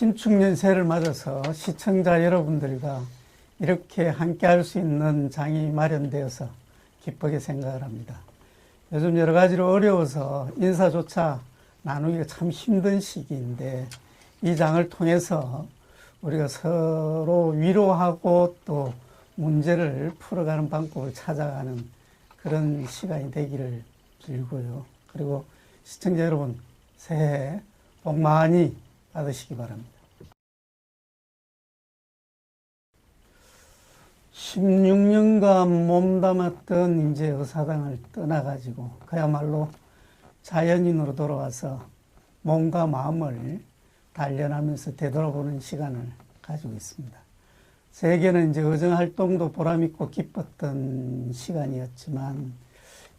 신축년 새해를 맞아서 시청자 여러분들과 이렇게 함께 할 수 있는 장이 마련되어서 기쁘게 생각을 합니다. 요즘 여러 가지로 어려워서 인사조차 나누기가 참 힘든 시기인데 이 장을 통해서 우리가 서로 위로하고 또 문제를 풀어가는 방법을 찾아가는 그런 시간이 되기를 빌고요. 그리고 시청자 여러분 새해 복 많이 받으시기 바랍니다. 16년간 몸담았던 이제 의사당을 떠나가지고 그야말로 자연인으로 돌아와서 몸과 마음을 단련하면서 되돌아보는 시간을 가지고 있습니다. 세계는 이제 의정 활동도 보람있고 기뻤던 시간이었지만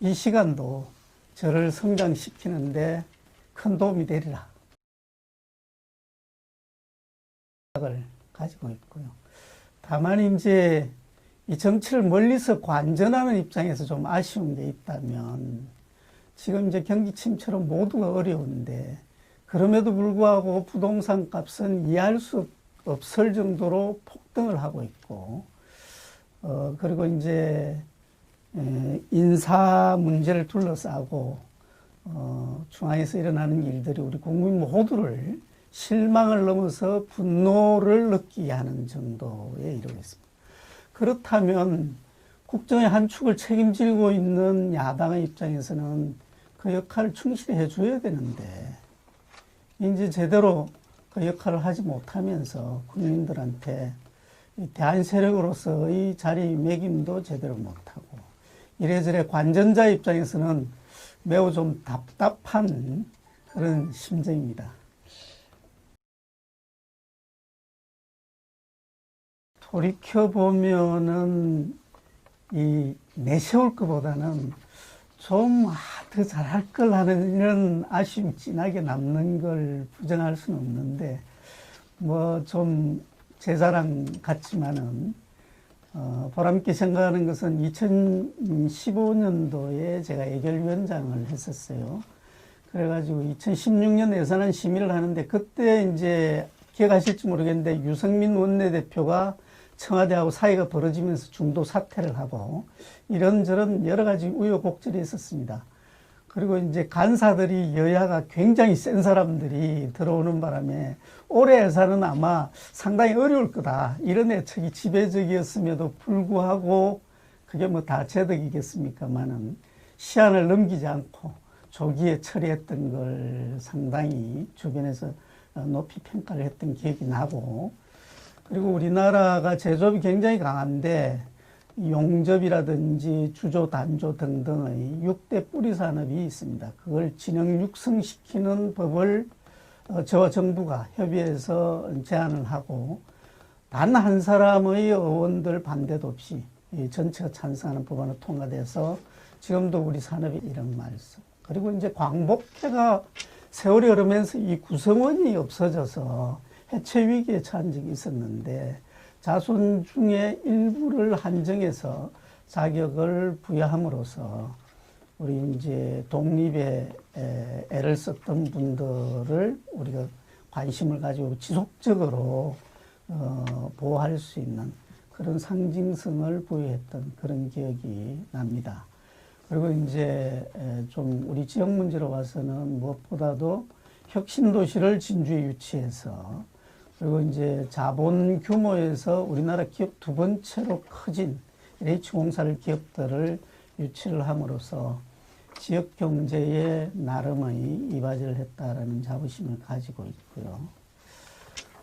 이 시간도 저를 성장시키는데 큰 도움이 되리라 생각을 가지고 있고요. 다만 이제 이 정치를 멀리서 관전하는 입장에서 좀 아쉬운 게 있다면 지금 이제 경기침처럼 모두가 어려운데 그럼에도 불구하고 부동산 값은 이해할 수 없을 정도로 폭등을 하고 있고 그리고 이제 인사 문제를 둘러싸고 중앙에서 일어나는 일들이 우리 국민 모두를 실망을 넘어서 분노를 느끼게 하는 정도에 이르고 있습니다. 그렇다면 국정의 한 축을 책임지고 있는 야당의 입장에서는 그 역할을 충실히 해줘야 되는데 이제 제대로 그 역할을 하지 못하면서 국민들한테 대한 세력으로서의 자리매김도 제대로 못하고 이래저래 관전자 입장에서는 매우 좀 답답한 그런 심정입니다. 돌이켜보면은 내세울 것보다는 좀 더 잘할 걸 하는 이런 아쉬움이 진하게 남는 걸 부정할 수는 없는데 뭐 좀 제 자랑 같지만은 보람있게 생각하는 것은 2015년도에 제가 예결위원장을 했었어요. 그래가지고 2016년 예산안 심의를 하는데 그때 이제 기억하실지 모르겠는데 유승민 원내대표가 청와대하고 사이가 벌어지면서 중도 사퇴를 하고 이런저런 여러 가지 우여곡절이 있었습니다. 그리고 이제 간사들이 여야가 굉장히 센 사람들이 들어오는 바람에 올해 예산은 아마 상당히 어려울 거다. 이런 예측이 지배적이었음에도 불구하고 그게 뭐 다 제 덕이겠습니까만은 시한을 넘기지 않고 조기에 처리했던 걸 상당히 주변에서 높이 평가를 했던 기억이 나고 그리고 우리나라가 제조업이 굉장히 강한데 용접이라든지 주조, 단조 등등의 6대 뿌리 산업이 있습니다. 그걸 진흥 육성시키는 법을 저와 정부가 협의해서 제안을 하고 단 한 사람의 의원들 반대도 없이 전체가 찬성하는 법안을 통과돼서 지금도 우리 산업이 이런 말씀. 그리고 이제 광복회가 세월이 흐르면서 이 구성원이 없어져서 해체 위기에 처한 적이 있었는데 자손 중에 일부를 한정해서 자격을 부여함으로써 우리 이제 독립에 애를 썼던 분들을 우리가 관심을 가지고 지속적으로 보호할 수 있는 그런 상징성을 부여했던 그런 기억이 납니다. 그리고 이제 좀 우리 지역 문제로 와서는 무엇보다도 혁신도시를 진주에 유치해서 그리고 이제 자본 규모에서 우리나라 기업 두 번째로 커진 LH공사를 기업들을 유치를 함으로써 지역 경제에 나름의 이바지를 했다라는 자부심을 가지고 있고요.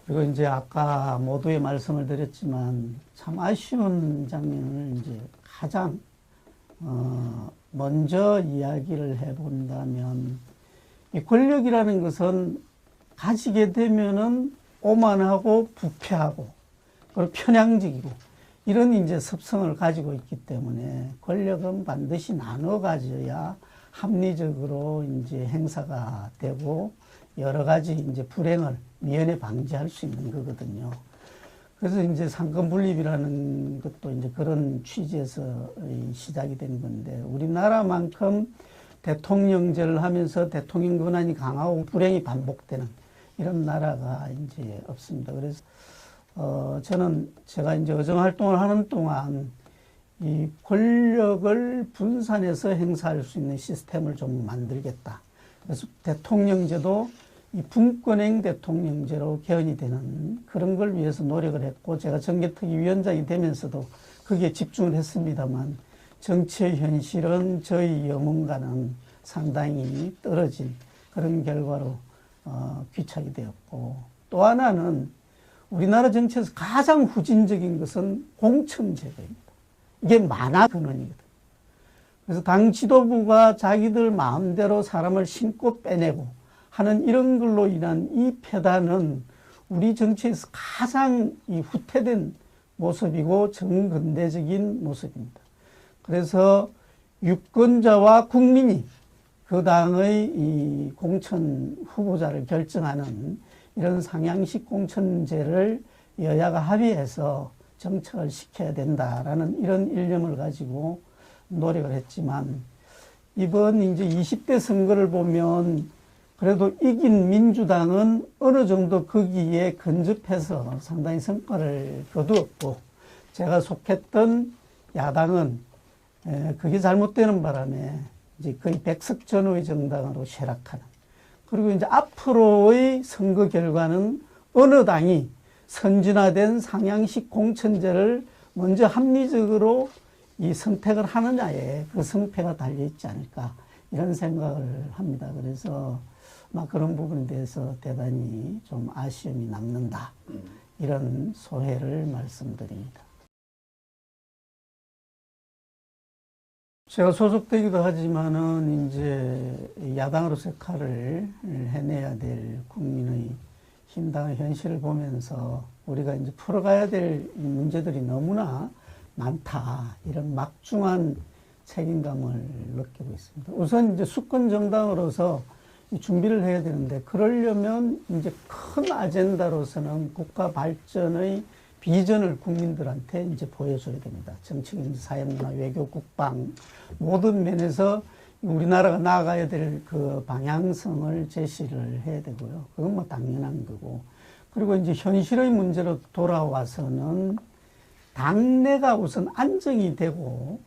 그리고 이제 아까 모두에 말씀을 드렸지만 참 아쉬운 장면을 이제 가장 먼저 이야기를 해본다면 이 권력이라는 것은 가지게 되면은 오만하고 부패하고 그리고 편향적이고 이런 이제 습성을 가지고 있기 때문에 권력은 반드시 나눠 가져야 합리적으로 이제 행사가 되고 여러 가지 이제 불행을 미연에 방지할 수 있는 거거든요. 그래서 이제 상권 분립이라는 것도 이제 그런 취지에서 시작이 된 건데 우리나라만큼 대통령제를 하면서 대통령 권한이 강하고 불행이 반복되는 이런 나라가 이제 없습니다. 그래서 저는 제가 이제 의정 활동을 하는 동안 이 권력을 분산해서 행사할 수 있는 시스템을 좀 만들겠다. 그래서 대통령제도 이 분권행 대통령제로 개헌이 되는 그런 걸 위해서 노력을 했고, 제가 정개특위 위원장이 되면서도 거기에 집중을 했습니다만, 정치의 현실은 저희 영혼과는 상당히 떨어진 그런 결과로 귀착이 되었고, 또 하나는 우리나라 정치에서 가장 후진적인 것은 공천제도입니다. 이게 만화 근원이거든요. 그래서 당 지도부가 자기들 마음대로 사람을 심고 빼내고 하는 이런 걸로 인한 이 폐단은 우리 정치에서 가장 이 후퇴된 모습이고 정근대적인 모습입니다. 그래서 유권자와 국민이 그 당의 이 공천 후보자를 결정하는 이런 상향식 공천제를 여야가 합의해서 정착을 시켜야 된다라는 이런 일념을 가지고 노력을 했지만, 이번 이제 20대 선거를 보면 그래도 이긴 민주당은 어느 정도 거기에 근접해서 상당히 성과를 거두었고, 제가 속했던 야당은 그게 잘못되는 바람에 이제 거의 백석 전후의 정당으로 쇠락하는, 그리고 이제 앞으로의 선거 결과는 어느 당이 선진화된 상향식 공천제를 먼저 합리적으로 이 선택을 하느냐에 그 성패가 달려있지 않을까, 이런 생각을 합니다. 그래서 막 그런 부분에 대해서 대단히 좀 아쉬움이 남는다, 이런 소회를 말씀드립니다. 제가 소속되기도 하지만은 이제 야당으로서 역할을 해내야 될 국민의 힘당의 현실을 보면서 우리가 이제 풀어가야 될 문제들이 너무나 많다, 이런 막중한 책임감을 느끼고 있습니다. 우선 이제 수권 정당으로서 준비를 해야 되는데, 그러려면 이제 큰 아젠다로서는 국가 발전의 비전을 국민들한테 이제 보여줘야 됩니다. 정치, 경제, 사회문화, 외교, 국방 모든 면에서 우리나라가 나아가야 될 그 방향성을 제시를 해야 되고요. 그건 뭐 당연한 거고. 그리고 이제 현실의 문제로 돌아와서는 당내가 우선 안정이 되고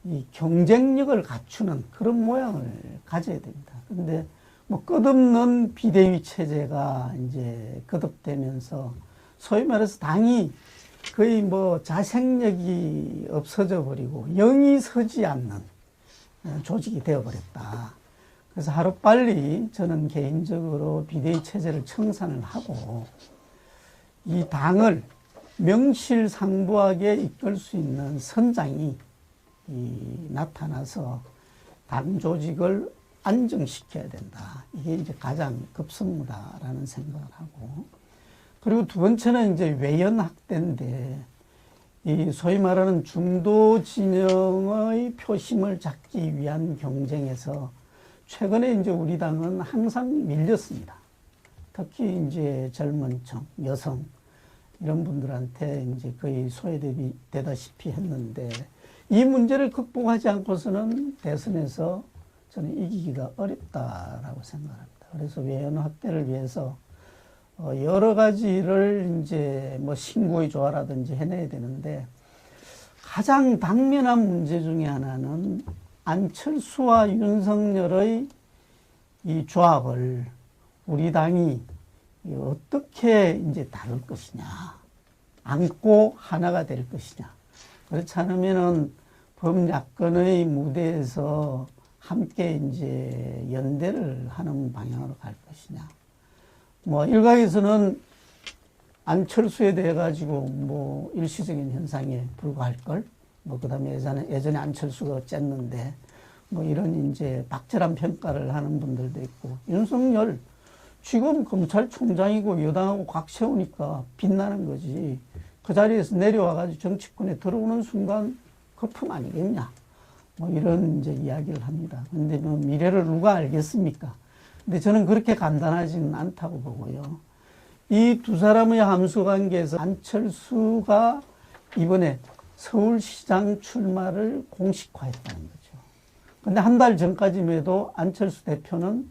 이 경쟁력을 갖추는 그런 모양을 가져야 됩니다. 근데 뭐 끝없는 비대위 체제가 이제 거듭되면서 소위 말해서 당이 거의 뭐 자생력이 없어져 버리고 영이 서지 않는 조직이 되어버렸다. 그래서 하루빨리 저는 개인적으로 비대위 체제를 청산을 하고 이 당을 명실상부하게 이끌 수 있는 선장이 나타나서 당 조직을 안정시켜야 된다. 이게 이제 가장 급선무다라는 생각을 하고, 그리고 두 번째는 이제 외연 확대인데, 이 소위 말하는 중도 진영의 표심을 잡기 위한 경쟁에서 최근에 이제 우리 당은 항상 밀렸습니다. 특히 이제 젊은 층, 여성 이런 분들한테 이제 거의 소외되다시피 했는데, 이 문제를 극복하지 않고서는 대선에서 저는 이기기가 어렵다라고 생각합니다. 그래서 외연 확대를 위해서 여러 가지를 이제 뭐 신구의 조화라든지 해내야 되는데, 가장 당면한 문제 중에 하나는 안철수와 윤석열의 이 조합을 우리 당이 어떻게 이제 다룰 것이냐, 안고 하나가 될 것이냐. 그렇지 않으면은 범야권의 무대에서 함께 이제 연대를 하는 방향으로 갈 것이냐. 뭐 일각에서는 안철수에 대해 가지고 뭐 일시적인 현상에 불과할 걸, 뭐 그다음에 예전에 안철수가 쨌는데 뭐 이런 이제 박절한 평가를 하는 분들도 있고, 윤석열 지금 검찰총장이고 여당하고 각 세우니까 빛나는 거지, 그 자리에서 내려와 가지고 정치권에 들어오는 순간 거품 아니겠냐, 뭐 이런 이제 이야기를 합니다. 근데 뭐 미래를 누가 알겠습니까? 근데 저는 그렇게 간단하지는 않다고 보고요. 이 두 사람의 함수 관계에서 안철수가 이번에 서울시장 출마를 공식화했다는 거죠. 근데 한 달 전까지만 해도 안철수 대표는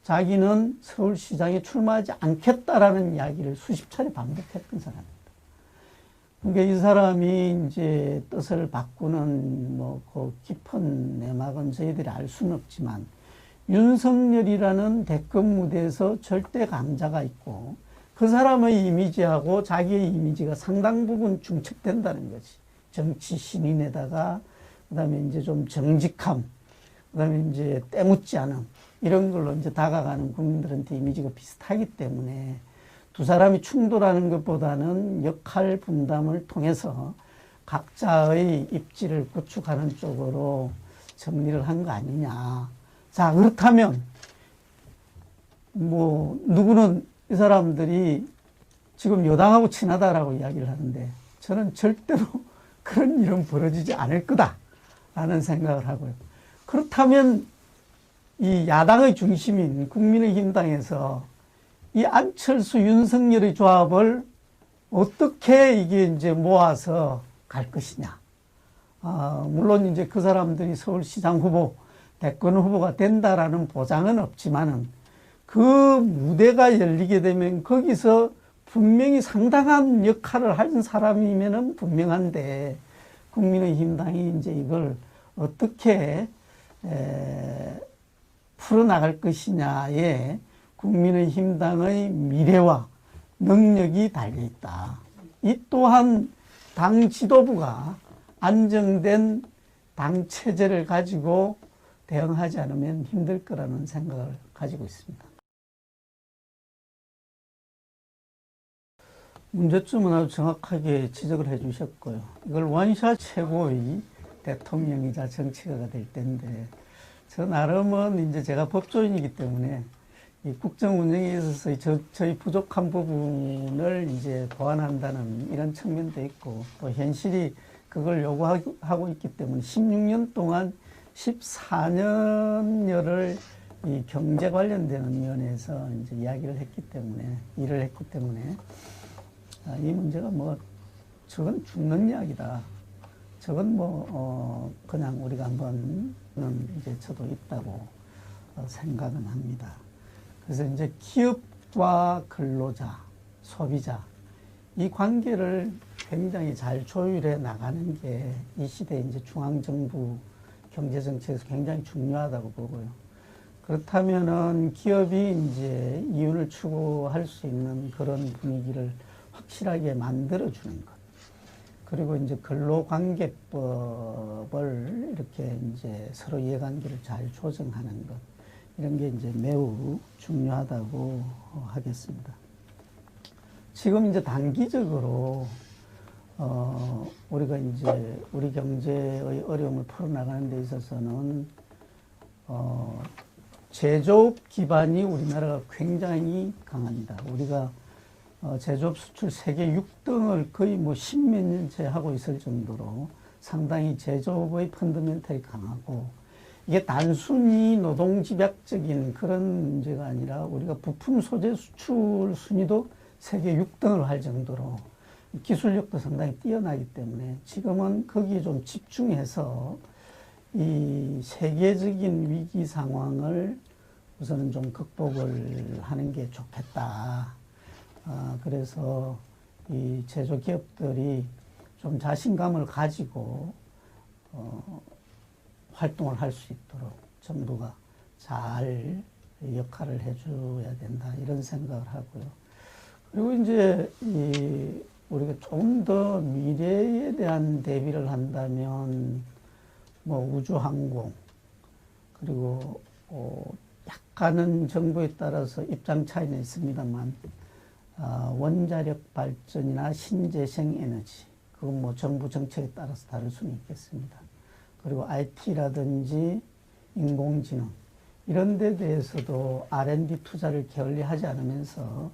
자기는 서울시장에 출마하지 않겠다라는 이야기를 수십 차례 반복했던 사람입니다. 그러니까 이 사람이 이제 뜻을 바꾸는 그 깊은 내막은 저희들이 알 수는 없지만 윤석열이라는 대권 무대에서 절대 강자가 있고 그 사람의 이미지하고 자기의 이미지가 상당 부분 중첩된다는 거지. 정치 신인에다가 그다음에 이제 좀 정직함, 그다음에 이제 때묻지 않음 이런 걸로 이제 다가가는 국민들한테 이미지가 비슷하기 때문에 두 사람이 충돌하는 것보다는 역할 분담을 통해서 각자의 입지를 구축하는 쪽으로 정리를 한 거 아니냐. 자, 그렇다면 누구는 이 사람들이 지금 여당하고 친하다라고 이야기를 하는데 저는 절대로 그런 일은 벌어지지 않을 거다라는 생각을 하고요. 그렇다면 이 야당의 중심인 국민의힘당에서 이 안철수, 윤석열의 조합을 어떻게 이게 이제 모아서 갈 것이냐. 물론 이제 그 사람들이 서울시장 후보, 대권 후보가 된다라는 보장은 없지만은 그 무대가 열리게 되면 거기서 분명히 상당한 역할을 한 사람이면은 분명한데 국민의힘당이 이제 이걸 어떻게 풀어나갈 것이냐에 국민의힘당의 미래와 능력이 달려있다. 이 또한 당 지도부가 안정된 당 체제를 가지고 대응하지 않으면 힘들 거라는 생각을 가지고 있습니다. 문제점은 아주 정확하게 지적을 해 주셨고요. 이걸 원샷 최고의 대통령이자 정치가가 될 텐데, 저 나름은 이제 제가 법조인이기 때문에 이 국정 운영에 있어서 저희 부족한 부분을 이제 보완한다는 이런 측면도 있고, 또 현실이 그걸 요구하고 있기 때문에 16년 동안 14년여를 이 경제 관련되는 면에서 이제 이야기를 했기 때문에, 일을 했기 때문에, 이 문제가 저건 죽는 이야기다. 저건 그냥 우리가 한번은 이제 저도 있다고 생각은 합니다. 그래서 이제 기업과 근로자, 소비자, 이 관계를 굉장히 잘 조율해 나가는 게 이 시대 이제 중앙정부 경제정책에서 굉장히 중요하다고 보고요. 그렇다면은 기업이 이제 이윤을 추구할 수 있는 그런 분위기를 확실하게 만들어주는 것. 그리고 이제 근로관계법을 이렇게 이제 서로 이해관계를 잘 조정하는 것. 이런 게 이제 매우 중요하다고 하겠습니다. 지금 이제 단기적으로, 우리가 이제 우리 경제의 어려움을 풀어나가는 데 있어서는, 제조업 기반이 우리나라가 굉장히 강합니다. 우리가 제조업 수출 세계 6등을 거의 10몇 년째 하고 있을 정도로 상당히 제조업의 펀더멘털이 강하고, 이게 단순히 노동집약적인 그런 문제가 아니라 우리가 부품 소재 수출 순위도 세계 6등을 할 정도로 기술력도 상당히 뛰어나기 때문에 지금은 거기에 좀 집중해서 이 세계적인 위기 상황을 우선은 좀 극복을 하는 게 좋겠다. 그래서 이 제조기업들이 좀 자신감을 가지고 활동을 할 수 있도록 정부가 잘 역할을 해줘야 된다, 이런 생각을 하고요. 그리고 이제 우리가 좀 더 미래에 대한 대비를 한다면 우주항공, 그리고 약간은 정부에 따라서 입장 차이는 있습니다만 원자력 발전이나 신재생 에너지, 그건 정부 정책에 따라서 다를 수는 있겠습니다. 그리고 IT라든지 인공지능, 이런 데 대해서도 R&D 투자를 게을리하지 않으면서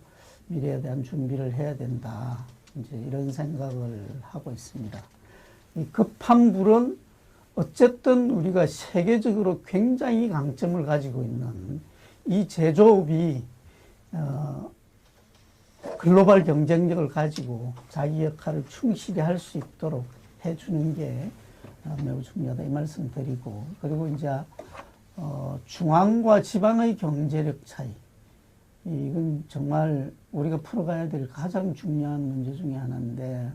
미래에 대한 준비를 해야 된다, 이제 이런 생각을 하고 있습니다. 이 급한 불은 어쨌든 우리가 세계적으로 굉장히 강점을 가지고 있는 이 제조업이 글로벌 경쟁력을 가지고 자기 역할을 충실히 할 수 있도록 해주는 게 매우 중요하다, 이 말씀 드리고, 그리고 이제 중앙과 지방의 경제력 차이. 이건 정말 우리가 풀어가야 될 가장 중요한 문제 중에 하나인데,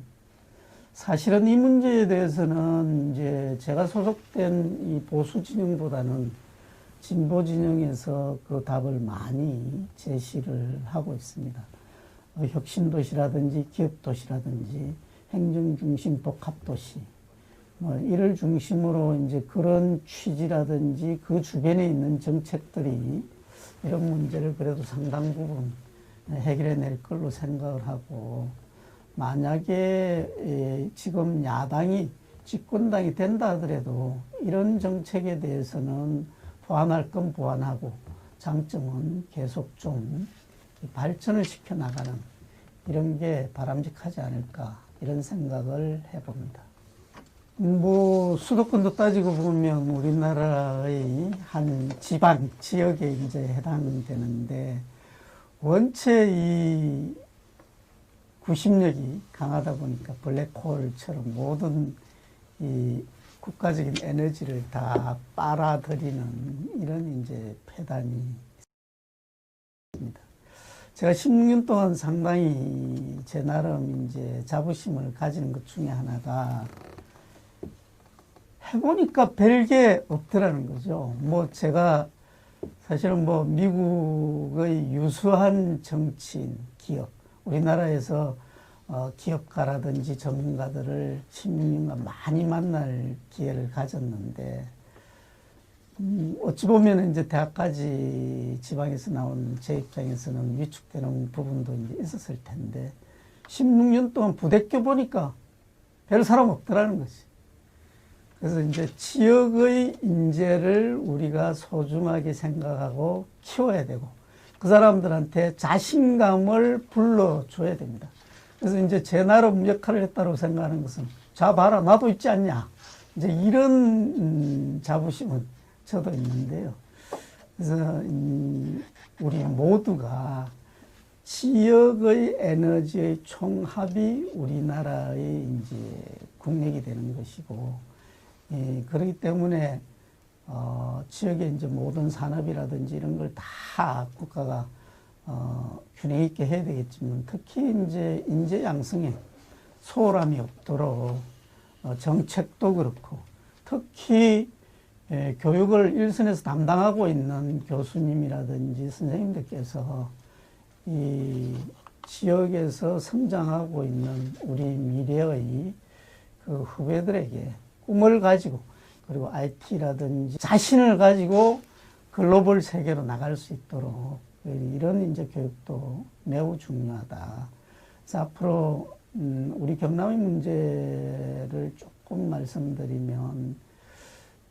사실은 이 문제에 대해서는 이제 제가 소속된 이 보수 진영보다는 진보 진영에서 그 답을 많이 제시를 하고 있습니다. 혁신도시라든지 기업도시라든지 행정중심 복합도시, 이를 중심으로 이제 그런 취지라든지 그 주변에 있는 정책들이 이런 문제를 그래도 상당 부분 해결해 낼 걸로 생각을 하고, 만약에 지금 야당이 집권당이 된다 하더라도 이런 정책에 대해서는 보완할 건 보완하고 장점은 계속 좀 발전을 시켜 나가는 이런 게 바람직하지 않을까, 이런 생각을 해봅니다. 수도권도 따지고 보면 우리나라의 한 지방, 지역에 이제 해당되는데, 원체 이 구심력이 강하다 보니까 블랙홀처럼 모든 이 국가적인 에너지를 다 빨아들이는 이런 이제 폐단이 있습니다. 제가 16년 동안 상당히 제 나름 이제 자부심을 가지는 것 중에 하나가, 해보니까 별게 없더라는 거죠. 제가 사실은 미국의 유수한 정치인, 기업, 우리나라에서 기업가라든지 전문가들을 16년간 많이 만날 기회를 가졌는데, 어찌 보면 이제 대학까지 지방에서 나온 제 입장에서는 위축되는 부분도 이제 있었을 텐데, 16년 동안 부대껴 보니까 별 사람 없더라는 거지. 그래서 이제 지역의 인재를 우리가 소중하게 생각하고 키워야 되고, 그 사람들한테 자신감을 불러줘야 됩니다. 그래서 이제 제 나름 역할을 했다고 생각하는 것은, 자, 봐라, 나도 있지 않냐. 이제 이런 자부심은 저도 있는데요. 그래서 우리 모두가 지역의 에너지의 총합이 우리나라의 이제 국력이 되는 것이고, 그렇기 때문에 지역의 이제 모든 산업이라든지 이런 걸 다 국가가 균형 있게 해야 되겠지만, 특히 이제 인재 양성에 소홀함이 없도록 정책도 그렇고, 특히 교육을 일선에서 담당하고 있는 교수님이라든지 선생님들께서 이 지역에서 성장하고 있는 우리 미래의 그 후배들에게 꿈을 가지고, 그리고 IT라든지 자신을 가지고 글로벌 세계로 나갈 수 있도록 이런 이제 교육도 매우 중요하다. 그래서 앞으로 우리 경남의 문제를 조금 말씀드리면,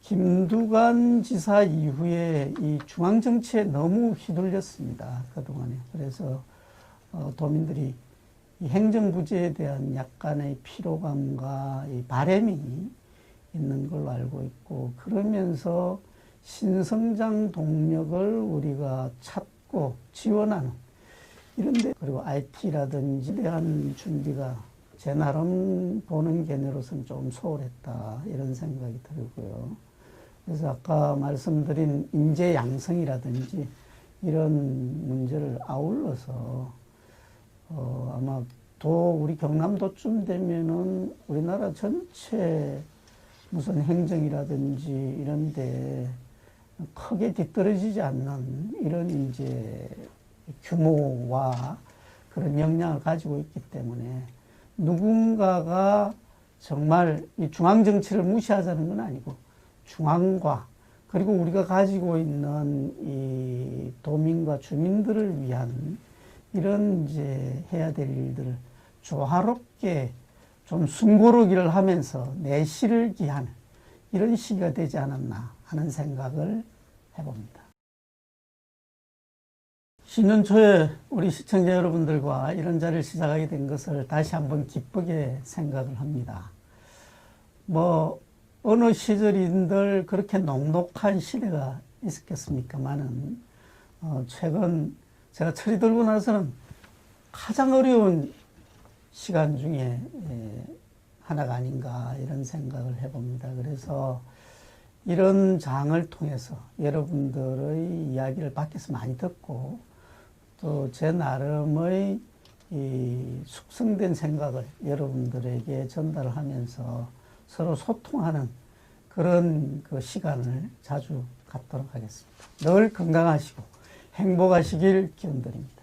김두관 지사 이후에 이 중앙정치에 너무 휘둘렸습니다, 그동안에. 그래서 도민들이 이 행정부지에 대한 약간의 피로감과 이 바람이 있는 걸로 알고 있고, 그러면서 신성장 동력을 우리가 찾고 지원하는 이런데, 그리고 IT라든지 대한 준비가 제 나름 보는 견해로서는 좀 소홀했다, 이런 생각이 들고요. 그래서 아까 말씀드린 인재 양성이라든지 이런 문제를 아울러서 아마 우리 경남도쯤 되면은 우리나라 전체 무슨 행정이라든지 이런데 크게 뒤떨어지지 않는 이런 이제 규모와 그런 역량을 가지고 있기 때문에, 누군가가 정말 이 중앙정치를 무시하자는 건 아니고, 중앙과 그리고 우리가 가지고 있는 이 도민과 주민들을 위한 이런 이제 해야 될 일들을 조화롭게 좀 숨고르기를 하면서 내실을 기하는 이런 시기가 되지 않았나 하는 생각을 해봅니다. 신년 초에 우리 시청자 여러분들과 이런 자리를 시작하게 된 것을 다시 한번 기쁘게 생각을 합니다. 어느 시절인들 그렇게 녹록한 시대가 있었겠습니까마는, 최근 제가 철이 들고 나서는 가장 어려운 시간 중에 하나가 아닌가, 이런 생각을 해봅니다. 그래서 이런 장을 통해서 여러분들의 이야기를 밖에서 많이 듣고 또 제 나름의 이 숙성된 생각을 여러분들에게 전달하면서 서로 소통하는 그런 그 시간을 자주 갖도록 하겠습니다. 늘 건강하시고 행복하시길 기원드립니다.